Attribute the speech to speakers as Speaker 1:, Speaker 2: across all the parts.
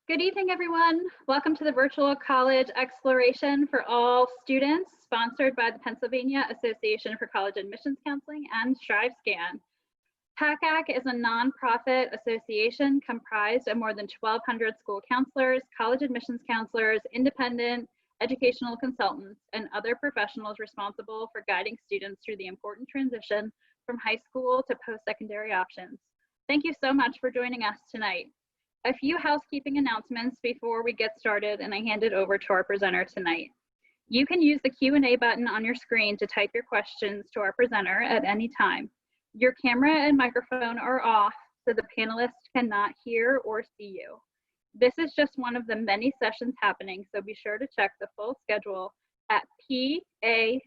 Speaker 1: Good evening, everyone. Welcome to the Virtual College Exploration for all students, sponsored by the Pennsylvania Association for College Admissions Counseling and StriveScan. PACAC is a nonprofit association comprised of more than 1,200 school counselors, college admissions counselors, independent educational consultants, and other professionals responsible for guiding students through the important transition from high school to post-secondary options. Thank you so much for joining us tonight. A few housekeeping announcements before we get started and I hand it over to our presenter tonight. You can use the Q&A button on your screen to type your questions to our presenter at any time. Your camera and microphone are off so the panelists cannot hear or see you. This is just one of the many sessions happening, so be sure to check the full schedule at pacac.org.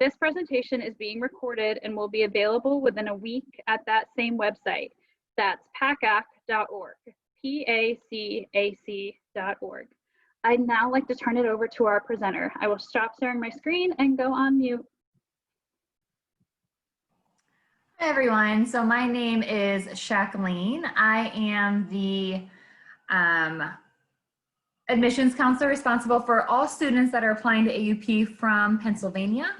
Speaker 1: This presentation is being recorded and will be available within a week at that same website. That's pacac.org, pacac.org. I'd now like to turn it over to our presenter. I will stop sharing my screen and go on mute.
Speaker 2: Hi everyone, so my name is Jacqueline. I am the admissions counselor responsible for all students that are applying to AUP from Pennsylvania.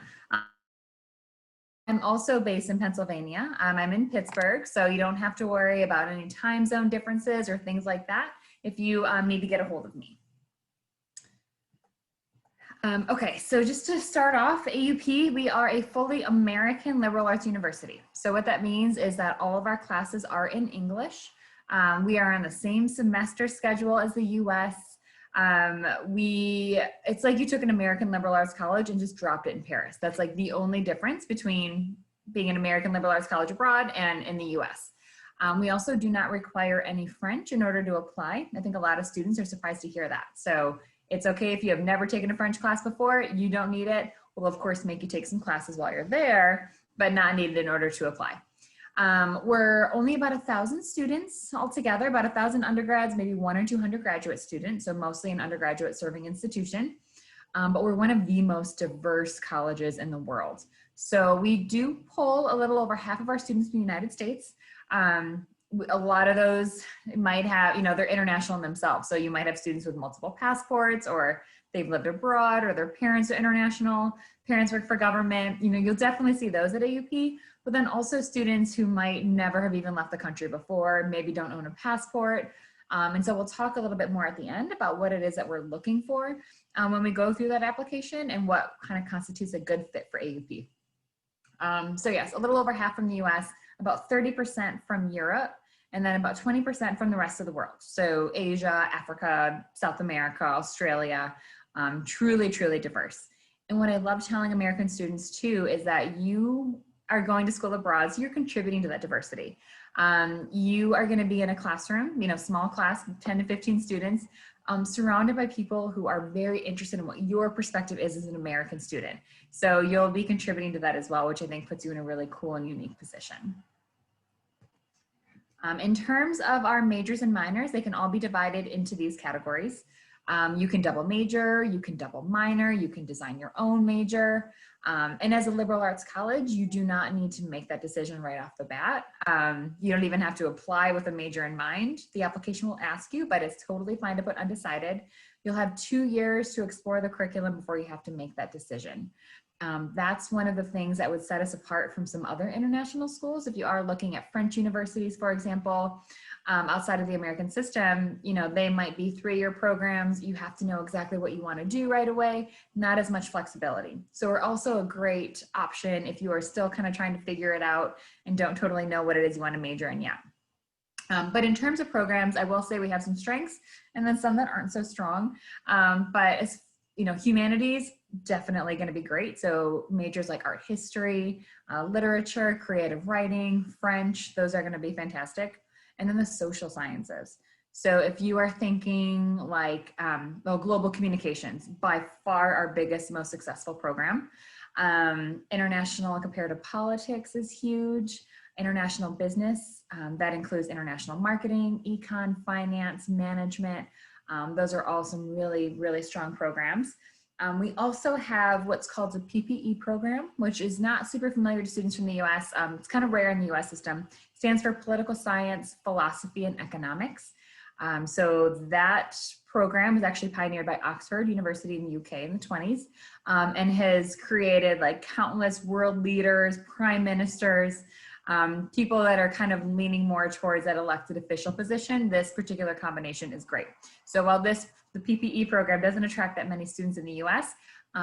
Speaker 2: I'm also based in Pennsylvania. I'm in Pittsburgh, so you don't have to worry about any time zone differences or things like that if you need to get a hold of me. Okay, so just to start off, AUP, we are a fully American liberal arts university. So what that means is that all of our classes are in English. We are on the same semester schedule as the US. It's like you took an American liberal arts college and just dropped it in Paris. That's like the only difference between being an American liberal arts college abroad and in the US. We also do not require any French in order to apply. I think a lot of students are surprised to hear that. So it's okay if you have never taken a French class before, you don't need it. We'll of course make you take some classes while you're there, but not needed in order to apply. We're only about 1,000 students altogether, about 1,000 undergrads, maybe 1 or 2 undergraduate students, so mostly an undergraduate serving institution. But we're one of the most diverse colleges in the world. So we do pull a little over half of our students from the United States. A lot of those might have, they're international in themselves. So you might have students with multiple passports, or they've lived abroad, or their parents are international, parents work for government. You'll definitely see those at AUP, but then also students who might never have even left the country before, maybe don't own a passport. And so we'll talk a little bit more at the end about what it is that we're looking for when we go through that application and what kind of constitutes a good fit for AUP. So yes, a little over half from the US, about 30% from Europe, and then about 20% from the rest of the world. So Asia, Africa, South America, Australia, truly, truly diverse. And what I love telling American students too is that you are going to school abroad, so you're contributing to that diversity. You are gonna be in a classroom, small class, 10 to 15 students, surrounded by people who are very interested in what your perspective is as an American student. So you'll be contributing to that as well, which I think puts you in a really cool and unique position. In terms of our majors and minors, they can all be divided into these categories. You can double major, you can double minor, you can design your own major. And as a liberal arts college, you do not need to make that decision right off the bat. You don't even have to apply with a major in mind. The application will ask you, but it's totally fine to put undecided. You'll have 2 years to explore the curriculum before you have to make that decision. That's one of the things that would set us apart from some other international schools. If you are looking at French universities, for example, outside of the American system, they might be 3-year programs. You have to know exactly what you want to do right away, not as much flexibility. So we're also a great option if you are still kind of trying to figure it out and don't totally know what it is you want to major in yet. But in terms of programs, I will say we have some strengths and then some that aren't so strong. But as humanities, definitely going to be great. So majors like art history, literature, creative writing, French, those are going to be fantastic. And then the social sciences. So if you are thinking like global communications, by far our biggest, most successful program. International and comparative politics is huge. International business, that includes international marketing, econ, finance, management. Those are all some really, really strong programs. We also have what's called the PPE program, which is not super familiar to students from the US. It's kind of rare in the US system. It stands for Political Science, Philosophy, and Economics. So that program was actually pioneered by Oxford University in the UK in the 20s, and has created like countless world leaders, prime ministers, people that are kind of leaning more towards that elected official position. This particular combination is great. So while the PPE program doesn't attract that many students in the US,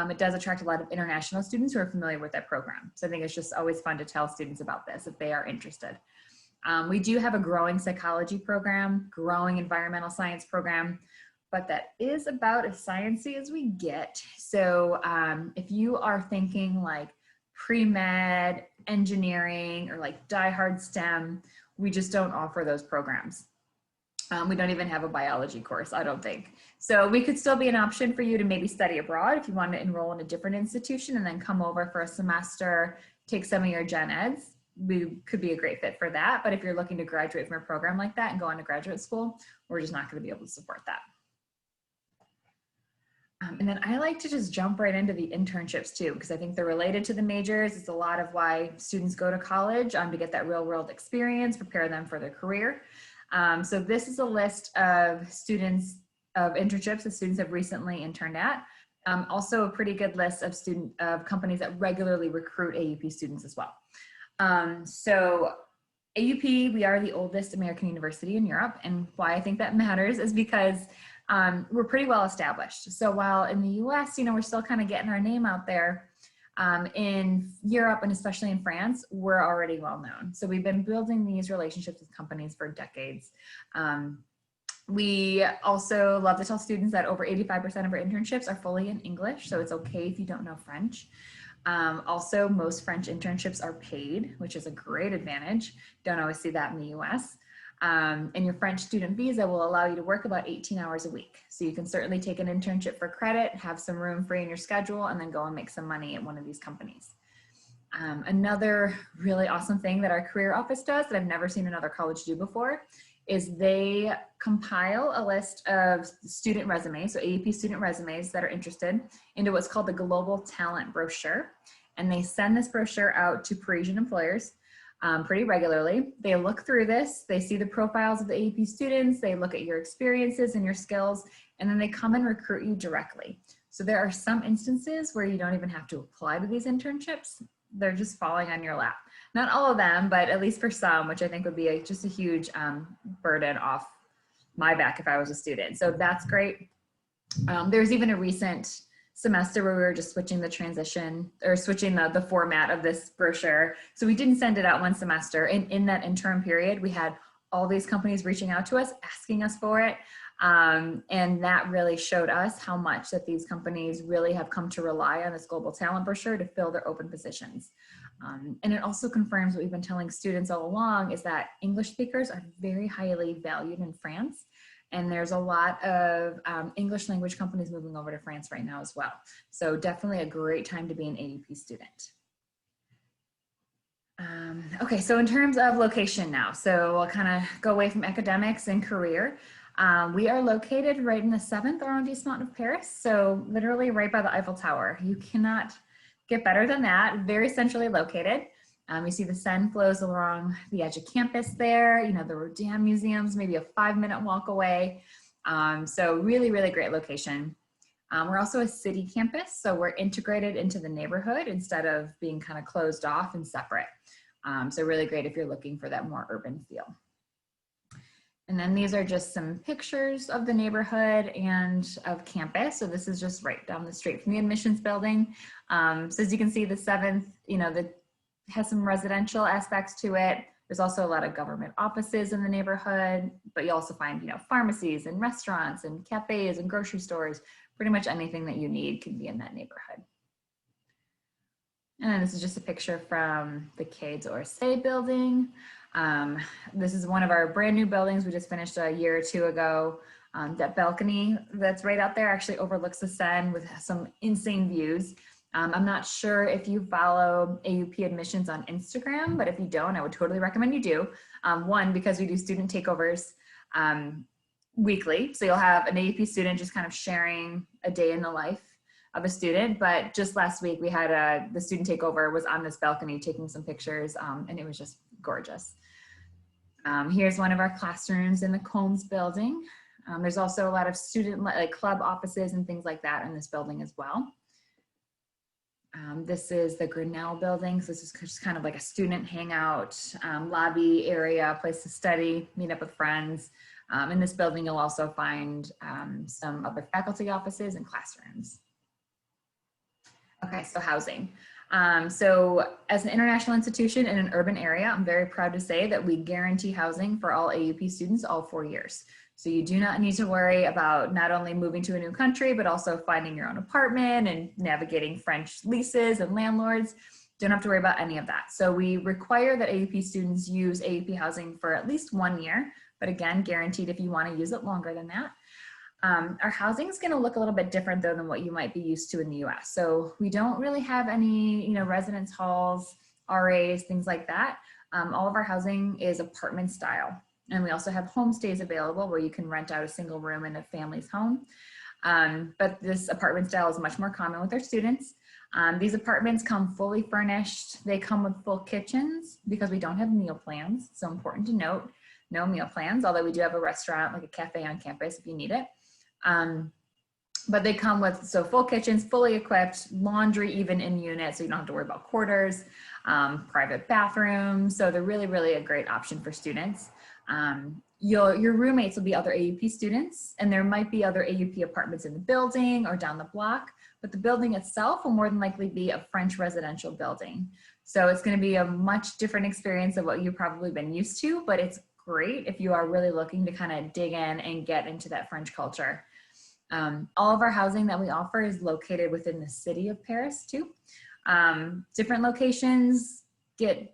Speaker 2: it does attract a lot of international students who are familiar with that program. So I think it's just always fun to tell students about this if they are interested. We do have a growing psychology program, growing environmental science program, but that is about as sciencey as we get. So if you are thinking like pre-med, engineering, or like die-hard STEM, we just don't offer those programs. We don't even have a biology course, I don't think. So we could still be an option for you to maybe study abroad if you want to enroll in a different institution and then come over for a semester, take some of your gen eds. We could be a great fit for that. But if you're looking to graduate from a program like that and go on to graduate school, we're just not going to be able to support that. And then I like to just jump right into the internships too, because I think they're related to the majors. It's a lot of why students go to college to get that real world experience, prepare them for their career. So this is a list of internships that students have recently interned at. Also a pretty good list of companies that regularly recruit AUP students as well. So AUP, we are the oldest American university in Europe, and why I think that matters is because we're pretty well established. So while in the US, we're still kind of getting our name out there, in Europe and especially in France, we're already well known. So we've been building these relationships with companies for decades. We also love to tell students that over 85% of our internships are fully in English, so it's okay if you don't know French. Also, most French internships are paid, which is a great advantage. Don't always see that in the US. And your French student visa will allow you to work about 18 hours a week. So you can certainly take an internship for credit, have some room free in your schedule, and then go and make some money at one of these companies. Another really awesome thing that our career office does that I've never seen another college do before is they compile a list of student resumes, so AUP student resumes that are interested, into what's called the Global Talent Brochure. And they send this brochure out to Parisian employers pretty regularly. They look through this, they see the profiles of the AUP students, they look at your experiences and your skills, and then they come and recruit you directly. So there are some instances where you don't even have to apply to these internships. They're just falling on your lap. Not all of them, but at least for some, which I think would be just a huge burden off my back if I was a student. So that's great. There's even a recent semester where we were just switching the the format of this brochure. So we didn't send it out one semester. And in that interim period, we had all these companies reaching out to us, asking us for it. And that really showed us how much that these companies really have come to rely on this global talent brochure to fill their open positions. And it also confirms what we've been telling students all along, is that English speakers are very highly valued in France. And there's a lot of English language companies moving over to France right now as well. So definitely a great time to be an AUP student. Okay, so in terms of location now, so we'll kind of go away from academics and career. We are located right in the 7th arrondissement of Paris, so literally right by the Eiffel Tower. You cannot get better than that, very centrally located. You see the Seine flows along the edge of campus there, the Rodin museums, maybe a 5-minute walk away. So really, really great location. We're also a city campus, so we're integrated into the neighborhood instead of being kind of closed off and separate. So really great if you're looking for that more urban feel. And then these are just some pictures of the neighborhood and of campus. So this is just right down the street from the admissions building. So as you can see, the 7th, has some residential aspects to it. There's also a lot of government offices in the neighborhood, but you also find, pharmacies and restaurants and cafes and grocery stores. Pretty much anything that you need can be in that neighborhood. And then this is just a picture from the Quai d'Orsay building. This is one of our brand new buildings we just finished a year or two ago. That balcony that's right out there actually overlooks the Seine with some insane views. I'm not sure if you follow AUP admissions on Instagram, but if you don't, I would totally recommend you do. One, because we do student takeovers weekly. So you'll have an AUP student just kind of sharing a day in the life of a student, but just last week we had the student takeover was on this balcony taking some pictures, and it was just gorgeous. Here's one of our classrooms in the Combs building. There's also a lot of student club offices and things like that in this building as well. This is the Grenelle building. So this is just kind of like a student hangout, lobby area, place to study, meet up with friends. In this building, you'll also find some other faculty offices and classrooms. Okay, so housing. So as an international institution in an urban area, I'm very proud to say that we guarantee housing for all AUP students all 4 years. So you do not need to worry about not only moving to a new country, but also finding your own apartment and navigating French leases and landlords. Don't have to worry about any of that. So we require that AUP students use AUP housing for at least 1 year, but again, guaranteed if you want to use it longer than that. Our housing is going to look a little bit different though than what you might be used to in the US. So we don't really have any, residence halls, RAs, things like that. All of our housing is apartment style. And we also have homestays available where you can rent out a single room in a family's home. But this apartment style is much more common with our students. These apartments come fully furnished. They come with full kitchens because we don't have meal plans. So important to note, no meal plans, although we do have a restaurant, like a cafe on campus if you need it. But they come with, full kitchens, fully equipped, laundry even in unit, so you don't have to worry about quarters, private bathrooms. So they're really, really a great option for students. Your roommates will be other AUP students, and there might be other AUP apartments in the building or down the block, but the building itself will more than likely be a French residential building. So it's going to be a much different experience of what you've probably been used to, but it's great if you are really looking to kind of dig in and get into that French culture. All of our housing that we offer is located within the city of Paris too. Different locations get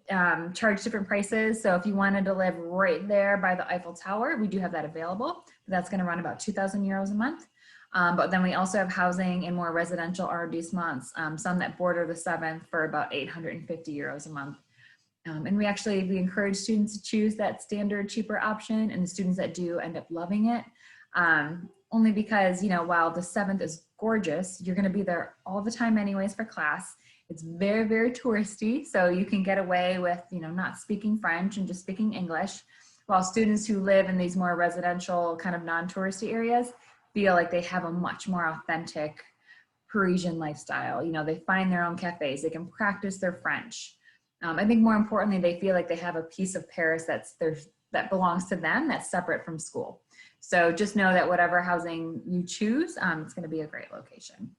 Speaker 2: charged different prices. So if you wanted to live right there by the Eiffel Tower, we do have that available. That's going to run about 2,000 euros a month. But then we also have housing in more residential arrondissements, some that border the 7th for about 850 euros a month. And we encourage students to choose that standard cheaper option, and the students that do end up loving it. Only because, while the 7th is gorgeous, you're going to be there all the time anyways for class. It's very, very touristy, so you can get away with, not speaking French and just speaking English, while students who live in these more residential kind of non-touristy areas feel like they have a much more authentic Parisian lifestyle. They find their own cafes, they can practice their French. I think more importantly, they feel like they have a piece of Paris that belongs to them, that's separate from school. So just know that whatever housing you choose, it's going to be a great location.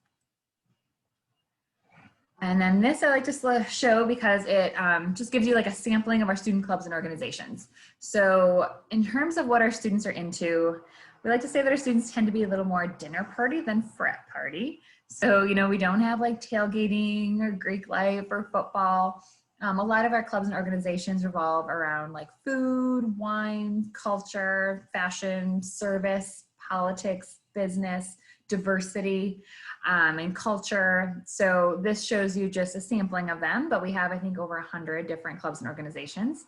Speaker 2: And then this I like to show because it just gives you like a sampling of our student clubs and organizations. So in terms of what our students are into, we like to say that our students tend to be a little more dinner party than frat party. So, we don't have like tailgating or Greek life or football. A lot of our clubs and organizations revolve around like food, wine, culture, fashion, service, politics, business, diversity, and culture. So this shows you just a sampling of them, but we have, I think, over 100 different clubs and organizations.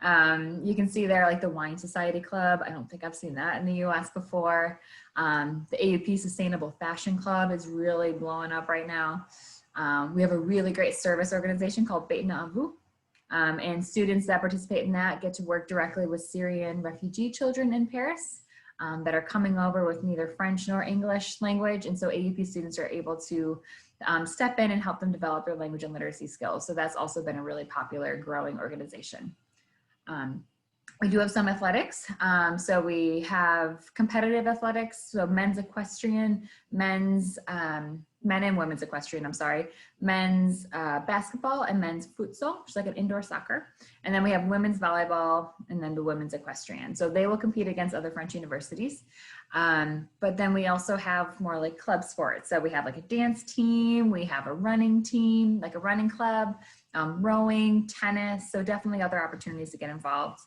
Speaker 2: You can see there like the Wine Society Club. I don't think I've seen that in the US before. The AUP Sustainable Fashion Club is really blowing up right now. We have a really great service organization called Bêta à Vous. And students that participate in that get to work directly with Syrian refugee children in Paris that are coming over with neither French nor English language. And so AUP students are able to step in and help them develop their language and literacy skills. So that's also been a really popular growing organization. We do have some athletics. So we have competitive athletics, so men's equestrian, men and women's equestrian, men's basketball and men's futsal, which is like an indoor soccer. And then we have women's volleyball and then the women's equestrian. So they will compete against other French universities. But then we also have more like club sports. So we have like a dance team, we have a running team, like a running club, rowing, tennis. So definitely other opportunities to get involved.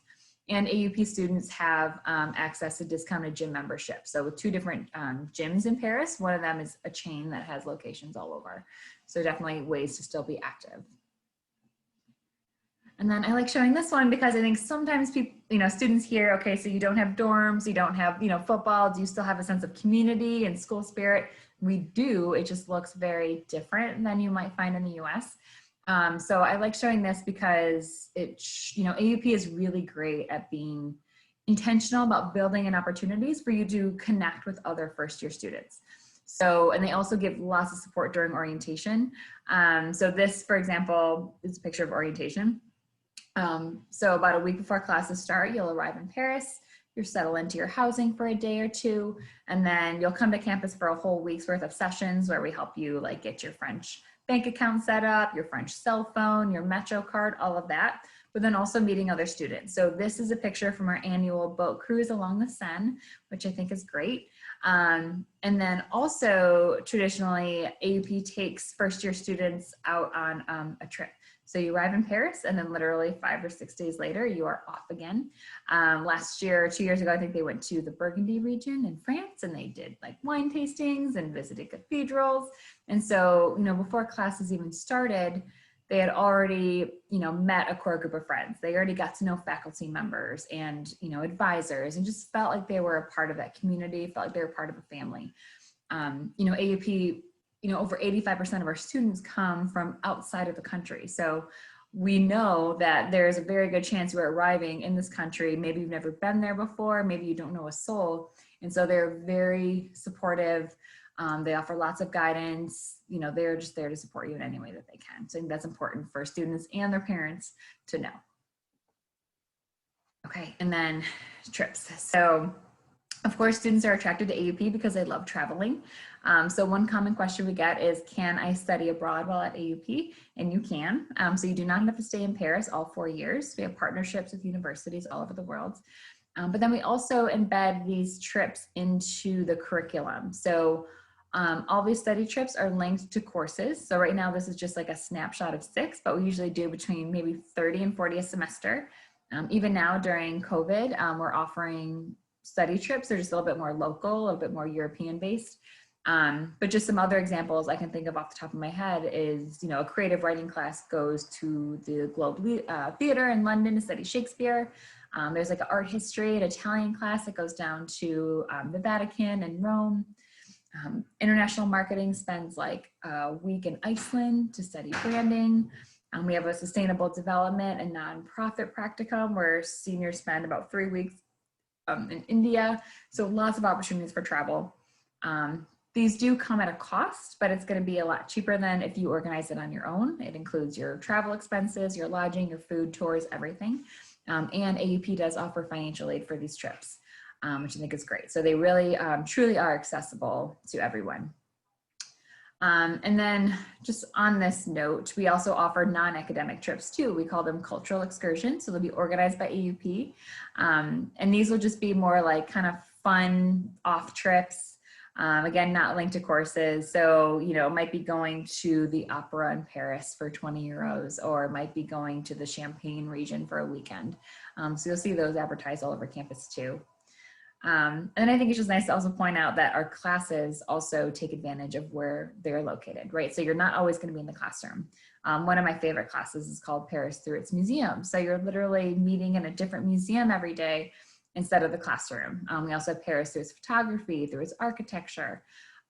Speaker 2: And AUP students have access to discounted gym membership. So with 2 different gyms in Paris, one of them is a chain that has locations all over. So definitely ways to still be active. And then I like showing this one because I think sometimes people, students hear, okay, so you don't have dorms, you don't have, football, do you still have a sense of community and school spirit? We do, it just looks very different than you might find in the US. So I like showing this because AUP is really great at being intentional about building in opportunities for you to connect with other first-year students. So, and they also give lots of support during orientation. So this, for example, is a picture of orientation. So about a week before classes start, you'll arrive in Paris, you'll settle into your housing for a day or two, and then you'll come to campus for a whole week's worth of sessions where we help you like get your French bank account set up, your French cell phone, your Metro card, all of that, but then also meeting other students. So this is a picture from our annual boat cruise along the Seine, which I think is great. And then also traditionally AUP takes first-year students out on a trip. So you arrive in Paris and then literally 5 or 6 days later, you are off again. Last year, 2 years ago, I think they went to the Burgundy region in France and they did like wine tastings and visited cathedrals. And so, before classes even started, they had already, met a core group of friends. They already got to know faculty members and, advisors, and just felt like they were a part of that community, felt like they were part of a family. AUP, over 85% of our students come from outside of the country. So we know that there's a very good chance you're arriving in this country. Maybe you've never been there before. Maybe you don't know a soul. And so they're very supportive. They offer lots of guidance. They're just there to support you in any way that they can. So I think that's important for students and their parents to know. Okay, and then trips. So of course, students are attracted to AUP because they love traveling. So one common question we get is, can I study abroad while at AUP? And you can. So you do not have to stay in Paris all 4 years. We have partnerships with universities all over the world. But then we also embed these trips into the curriculum. So all these study trips are linked to courses. So right now, this is just like a snapshot of 6, but we usually do between maybe 30 and 40 a semester. Even now during COVID, we're offering study trips. They're just a little bit more local, a little bit more European based. But just some other examples I can think of off the top of my head is, a creative writing class goes to the Globe Theatre in London to study Shakespeare. There's like an art history and Italian class that goes down to the Vatican and Rome. International marketing spends like a week in Iceland to study branding. We have a sustainable development and nonprofit practicum where seniors spend about 3 weeks in India. So lots of opportunities for travel. These do come at a cost, but it's going to be a lot cheaper than if you organize it on your own. It includes your travel expenses, your lodging, your food, tours, everything. And AUP does offer financial aid for these trips, which I think is great. So they really truly are accessible to everyone. And then just on this note, we also offer non-academic trips too. We call them cultural excursions. So they'll be organized by AUP. And these will just be more like kind of fun off trips. Again, not linked to courses. So, it might be going to the opera in Paris for 20 euros, or it might be going to the Champagne region for a weekend. So you'll see those advertised all over campus too. And I think it's just nice to also point out that our classes also take advantage of where they're located, right? So you're not always going to be in the classroom. One of my favorite classes is called Paris Through Its Museum. So you're literally meeting in a different museum every day instead of the classroom. We also have Paris through its photography, through its architecture.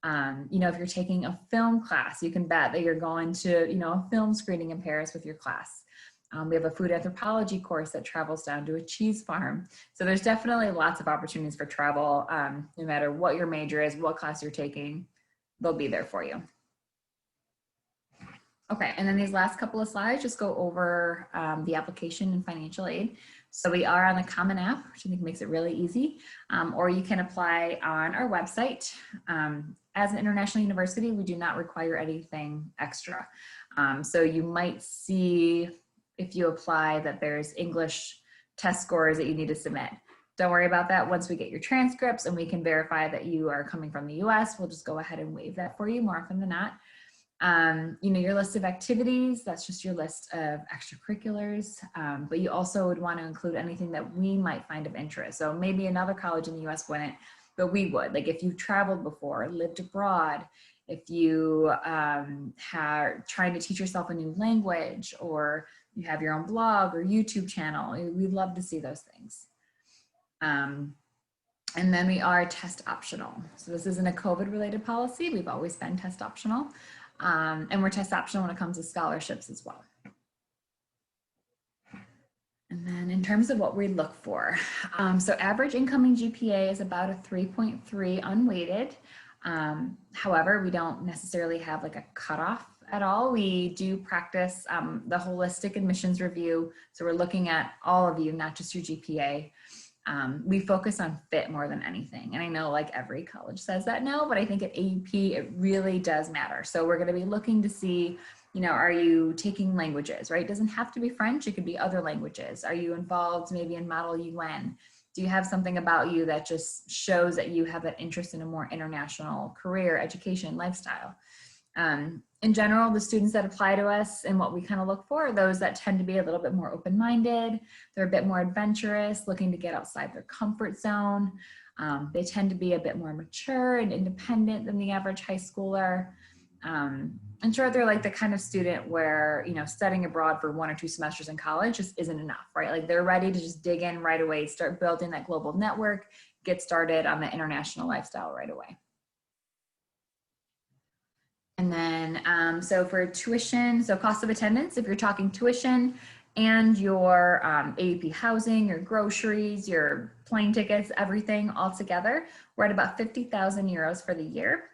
Speaker 2: If you're taking a film class, you can bet that you're going to, a film screening in Paris with your class. We have a food anthropology course that travels down to a cheese farm. So there's definitely lots of opportunities for travel. No matter what your major is, what class you're taking, they'll be there for you. Okay, and then these last couple of slides just go over the application and financial aid. So we are on the Common App, which I think makes it really easy, or you can apply on our website. As an international university, we do not require anything extra. So you might see if you apply that there's English test scores that you need to submit. Don't worry about that. Once we get your transcripts and we can verify that you are coming from the US, we'll just go ahead and waive that for you more often than not. Your list of activities, that's just your list of extracurriculars, but you also would want to include anything that we might find of interest. So maybe another college in the US wouldn't, but we would. Like if you've traveled before, lived abroad, if you are trying to teach yourself a new language, or you have your own blog or YouTube channel. We'd love to see those things. And then we are test optional. So this isn't a COVID related policy. We've always been test optional. And we're test optional when it comes to scholarships as well. And then in terms of what we look for, so average incoming GPA is about a 3.3 unweighted. However, we don't necessarily have like a cutoff at all. We do practice the holistic admissions review. So we're looking at all of you, not just your GPA. We focus on fit more than anything. And I know like every college says that now, but I think at AUP, it really does matter. So we're going to be looking to see, you know, are you taking languages, right? It doesn't have to be French. It could be other languages. Are you involved maybe in Model UN? Do you have something about you that just shows that you have an interest in a more international career, education, lifestyle? In general, the students that apply to us and what we kind of look for are those that tend to be a little bit more open-minded. They're a bit more adventurous, looking to get outside their comfort zone. They tend to be a bit more mature and independent than the average high schooler. And sure, they're like the kind of student where, you know, studying abroad for 1 or 2 semesters in college just isn't enough, right? Like they're ready to just dig in right away, start building that global network, get started on the international lifestyle right away. And then, so for tuition, so cost of attendance, if you're talking tuition and your AUP housing, your groceries, your plane tickets, everything all together, we're at about 50,000 euros for the year,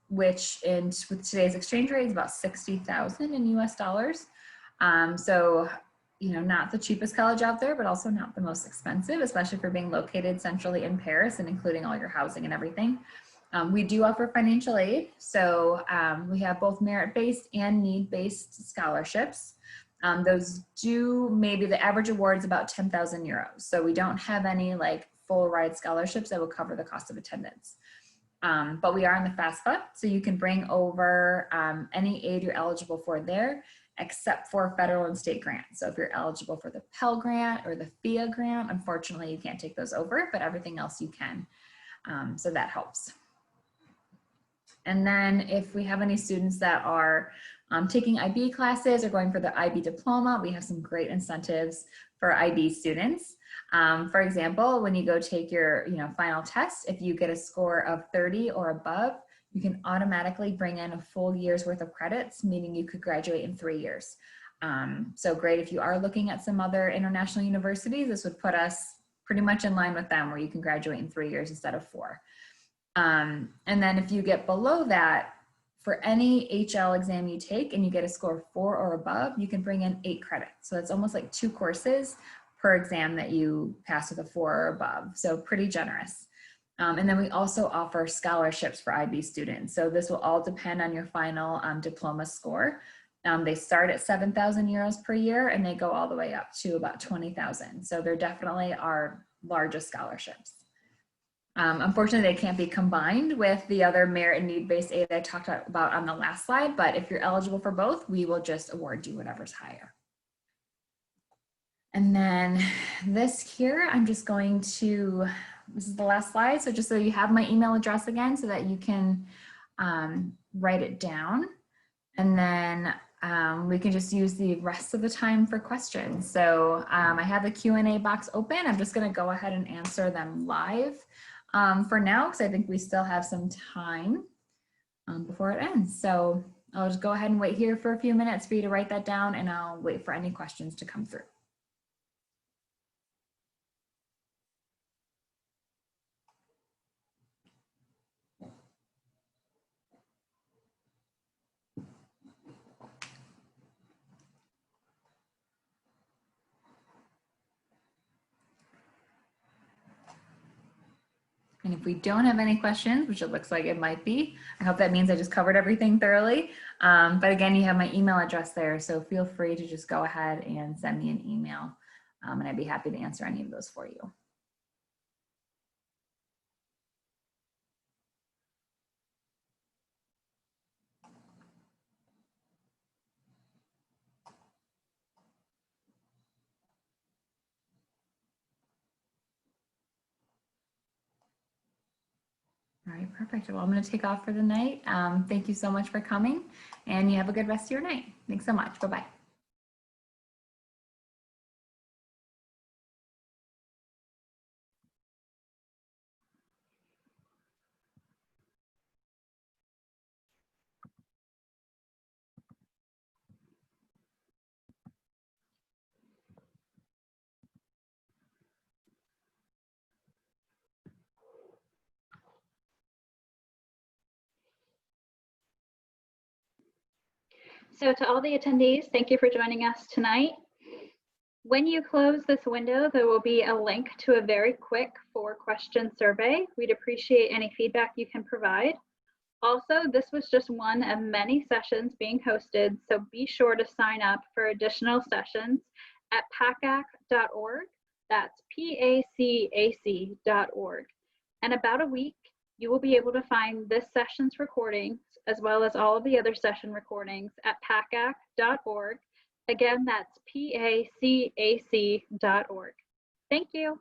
Speaker 2: which with today's exchange rate is about 60,000 in US dollars. So, you know, not the cheapest college out there, but also not the most expensive, especially for being located centrally in Paris and including all your housing and everything. We do offer financial aid. So we have both merit-based and need-based scholarships. Those do, maybe the average award is about 10,000 euros. So we don't have any like full ride scholarships that will cover the cost of attendance. But we are in the FAFSA, so you can bring over any aid you're eligible for there, except for federal and state grants. So if you're eligible for the Pell Grant or the FIA grant, unfortunately you can't take those over, but everything else you can. So that helps. And then if we have any students that are taking IB classes or going for the IB diploma, we have some great incentives for IB students. For example, when you go take your final test, if you get a score of 30 or above, you can automatically bring in a full year's worth of credits, meaning you could graduate in 3 years. So great if you are looking at some other international universities, this would put us pretty much in line with them where you can graduate in 3 years instead of 4. And then if you get below that, for any HL exam you take and you get a score of 4 or above, you can bring in 8 credits. So it's almost like 2 courses per exam that you pass with a 4 or above. So pretty generous. And then we also offer scholarships for IB students. So this will all depend on your final diploma score. They start at 7,000 euros per year and they go all the way up to about 20,000. So they're definitely our largest scholarships. Unfortunately, they can't be combined with the other merit and need-based aid I talked about on the last slide, but if you're eligible for both, we will just award you whatever's higher. And then this here, I'm just going to, this is the last slide, so just so you have my email address again so that you can write it down. And then we can just use the rest of the time for questions. So I have the Q&A box open. I'm just gonna go ahead and answer them live. For now, because I think we still have some time before it ends. So I'll just go ahead and wait here for a few minutes for you to write that down and I'll wait for any questions to come through. And if we don't have any questions, which it looks like it might be, I hope that means I just covered everything thoroughly. But again, you have my email address there, so feel free to just go ahead and send me an email, and I'd be happy to answer any of those for you. All right, perfect. Well, I'm going to take off for the night. Thank you so much for coming and you have a good rest of your night. Thanks so much. Bye-bye.
Speaker 1: So to all the attendees, thank you for joining us tonight. When you close this window, there will be a link to a very quick 4-question survey. We'd appreciate any feedback you can provide. Also, this was just one of many sessions being hosted, so be sure to sign up for additional sessions at pacac.org. That's PACAC.org. In about a week, you will be able to find this session's recordings as well as all of the other session recordings at pacac.org. Again, that's PACAC.org. Thank you.